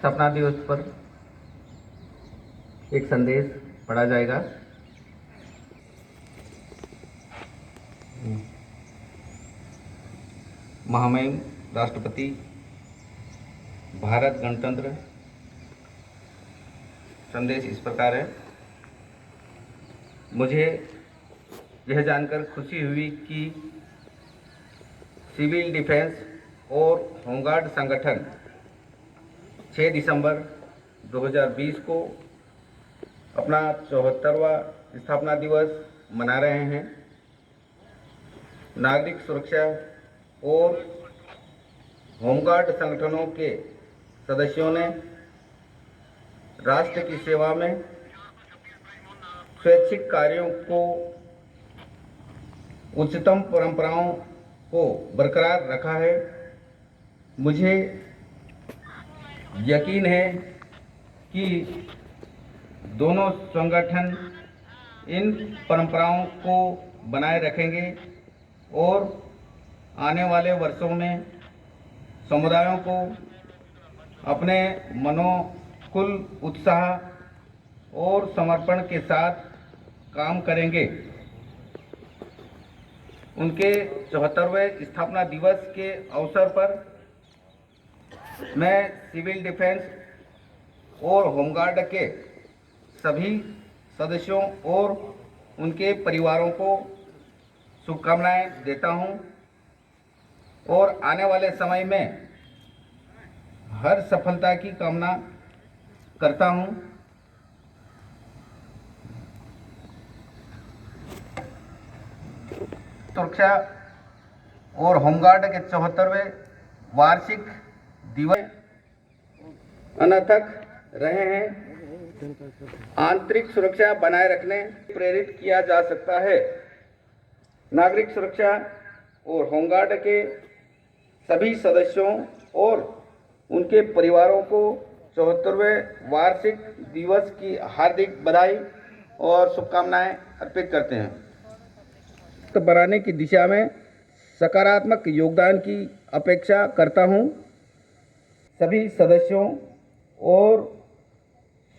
स्थापना दिवस पर एक संदेश पढ़ा जाएगा। महामहिम राष्ट्रपति भारत गणतंत्र। संदेश इस प्रकार है। मुझे यह जानकर खुशी हुई कि सिविल डिफेंस और होमगार्ड संगठन 6 दिसंबर 2020 को अपना 74वां स्थापना दिवस मना रहे हैं। नागरिक सुरक्षा और होमगार्ड संगठनों के सदस्यों ने राष्ट्र की सेवा में स्वैच्छिक कार्यों को उच्चतम परंपराओं को बरकरार रखा है। मुझे यकीन है कि दोनों संगठन इन परंपराओं को बनाए रखेंगे और आने वाले वर्षों में समुदायों को अपने मनोकुल उत्साह और समर्पण के साथ काम करेंगे। उनके 74वें स्थापना दिवस के अवसर पर मैं सिविल डिफेंस और होमगार्ड के सभी सदस्यों और उनके परिवारों को शुभकामनाएं देता हूं और आने वाले समय में हर सफलता की कामना करता हूं। सुरक्षा और होमगार्ड के 74वें वार्षिक दिवस अनथक रहे हैं। आंतरिक सुरक्षा बनाए रखने प्रेरित किया जा सकता है। नागरिक सुरक्षा और होमगार्ड के सभी सदस्यों और उनके परिवारों को 74वें वार्षिक दिवस की हार्दिक बधाई और शुभकामनाएं अर्पित करते हैं। बनाने की दिशा में सकारात्मक योगदान की अपेक्षा करता हूं। सभी सदस्यों और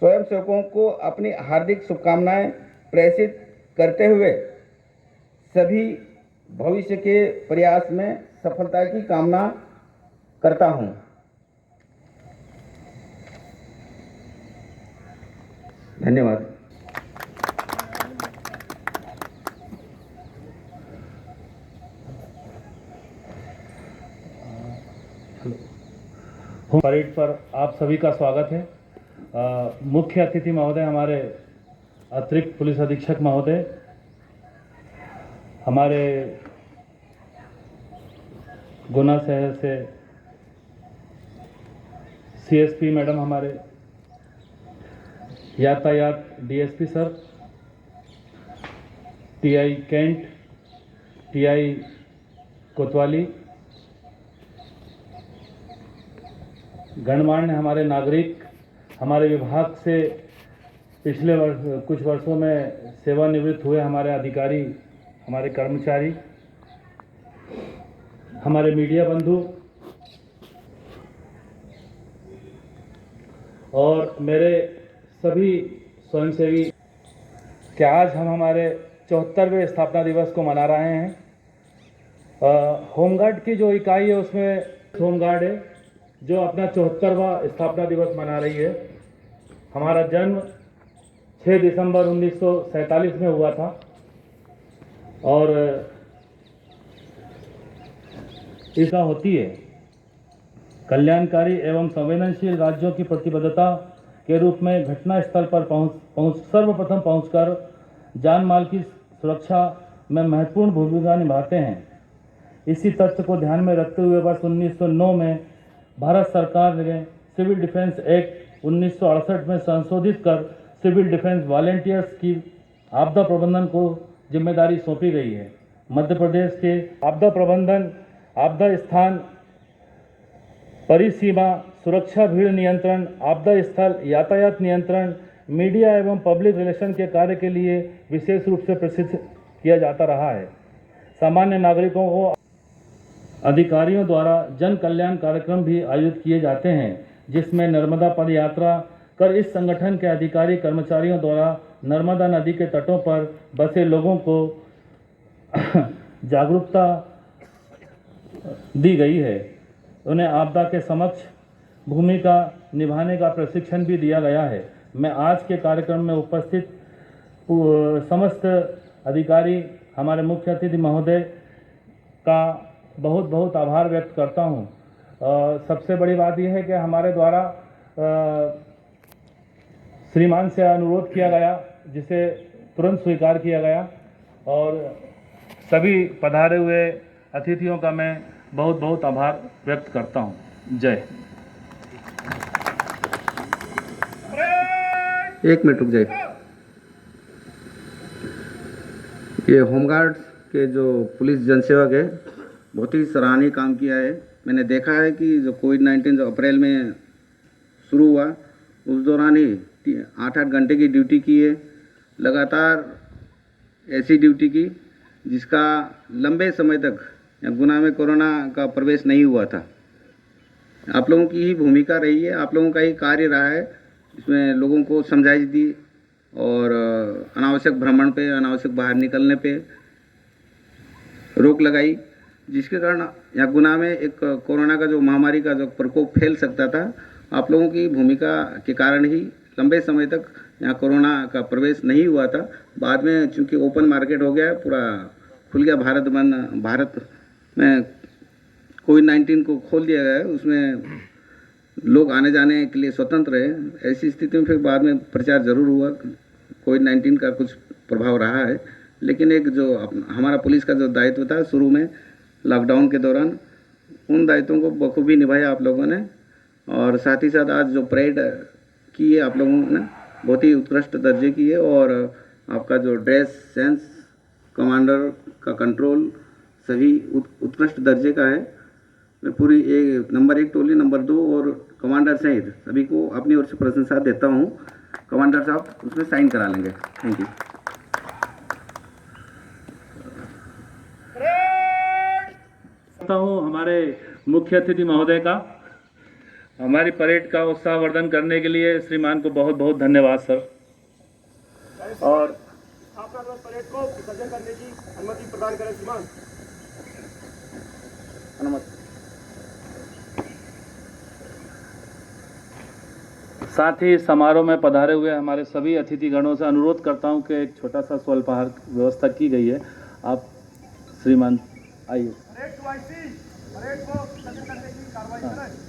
स्वयंसेवकों को अपनी हार्दिक शुभकामनाएं प्रेषित करते हुए सभी भविष्य के प्रयास में सफलता की कामना करता हूं। धन्यवाद। परेड पर आप सभी का स्वागत है। मुख्य अतिथि महोदय, हमारे अतिरिक्त पुलिस अधीक्षक महोदय, हमारे गुना शहर से सीएसपी मैडम, हमारे यातायात DSP sir, TI cantt, TI Kotwali, गणमान्य हमारे नागरिक, हमारे विभाग से पिछले कुछ वर्षों में सेवानिवृत्त हुए हमारे अधिकारी, हमारे कर्मचारी, हमारे मीडिया बंधु और मेरे सभी स्वयंसेवी कि आज हम हमारे 74वें स्थापना दिवस को मना रहे हैं। होमगार्ड की जो इकाई है उसमें होमगार्ड है जो अपना 74वां स्थापना दिवस मना रही है। हमारा जन्म 6 दिसंबर 1947 में हुआ था और ऐसा होती है कल्याणकारी एवं संवेदनशील राज्यों की प्रतिबद्धता के रूप में घटना स्थल पर सर्वप्रथम पहुंचकर जान माल की सुरक्षा में महत्वपूर्ण भूमिका निभाते हैं। इसी तथ्य को ध्यान में रखते हुए वर्ष 1909 में भारत सरकार ने सिविल डिफेंस एक्ट 1968 में संशोधित कर सिविल डिफेंस वॉलेंटियर्स की आपदा प्रबंधन को जिम्मेदारी सौंपी गई है। मध्य प्रदेश के आपदा प्रबंधन, आपदा स्थान परिसीमा सुरक्षा, भीड़ नियंत्रण, आपदा स्थल यातायात नियंत्रण, मीडिया एवं पब्लिक रिलेशन के कार्य के लिए विशेष रूप से प्रसिद्ध किया जाता रहा है। सामान्य नागरिकों को अधिकारियों द्वारा जन कल्याण कार्यक्रम भी आयोजित किए जाते हैं जिसमें नर्मदा पद यात्रा कर इस संगठन के अधिकारी कर्मचारियों द्वारा नर्मदा नदी के तटों पर बसे लोगों को जागरूकता दी गई है। उन्हें आपदा के समक्ष भूमिका निभाने का प्रशिक्षण भी दिया गया है। मैं आज के कार्यक्रम में उपस्थित समस्त अधिकारी, हमारे मुख्य अतिथि महोदय का बहुत बहुत आभार व्यक्त करता हूँ। सबसे बड़ी बात यह है कि हमारे द्वारा श्रीमान से अनुरोध किया गया, जिसे तुरंत स्वीकार किया गया, और सभी पधारे हुए अतिथियों का मैं बहुत बहुत आभार व्यक्त करता हूँ। जय। एक मिनट रुक जाइए। ये होमगार्ड के जो पुलिस जनसेवक है, बहुत ही सराहनीय काम किया है। मैंने देखा है कि जो कोविड-19 जो अप्रैल में शुरू हुआ, उस दौरान ही 8-8 घंटे की ड्यूटी की है, लगातार ऐसी ड्यूटी की जिसका लंबे समय तक गुना में कोरोना का प्रवेश नहीं हुआ था। आप लोगों की ही भूमिका रही है, आप लोगों का ही कार्य रहा है, इसमें लोगों को समझाइश दी और अनावश्यक भ्रमण पे, अनावश्यक बाहर निकलने पे रोक लगाई, जिसके कारण यहाँ गुना में एक कोरोना का जो महामारी का जो प्रकोप फैल सकता था, आप लोगों की भूमिका के कारण ही लंबे समय तक यहाँ कोरोना का प्रवेश नहीं हुआ था। बाद में चूंकि ओपन मार्केट हो गया, पूरा खुल गया, भारत में कोविड-19 को खोल दिया गया है, उसमें लोग आने जाने के लिए स्वतंत्र है। ऐसी स्थिति में फिर बाद में प्रचार जरूर हुआ, कोविड-19 का कुछ प्रभाव रहा है, लेकिन एक जो हमारा पुलिस का जो दायित्व था शुरू में लॉकडाउन के दौरान, उन दायित्वों को बखूबी निभाया आप लोगों ने। और साथ ही साथ आज जो परेड की है आप लोगों ने, बहुत ही उत्कृष्ट दर्जे की है, और आपका जो ड्रेस सेंस, कमांडर का कंट्रोल सभी उत्कृष्ट दर्जे का है। मैं पूरी नंबर 1 टोली, नंबर 2 और कमांडर सहित सभी को अपनी ओर से प्रशंसा देता हूँ। कमांडर साहब उसमें साइन करा लेंगे। Thank you. हूँ हमारे मुख्य अतिथि महोदय का, हमारी परेड का उत्साहवर्धन करने के लिए श्रीमान को बहुत बहुत धन्यवाद सर। और स्थापना परेड को विसर्जन करने की अनुमति प्रदान करें श्रीमान। अनुमति। साथ ही समारोह में पधारे हुए हमारे सभी अतिथिगणों से अनुरोध करता हूं कि एक छोटा सा स्वल्पाहार व्यवस्था की गई है। आप श्रीमान आइए। परेड को विसर्जन करने की कार्रवाई करें।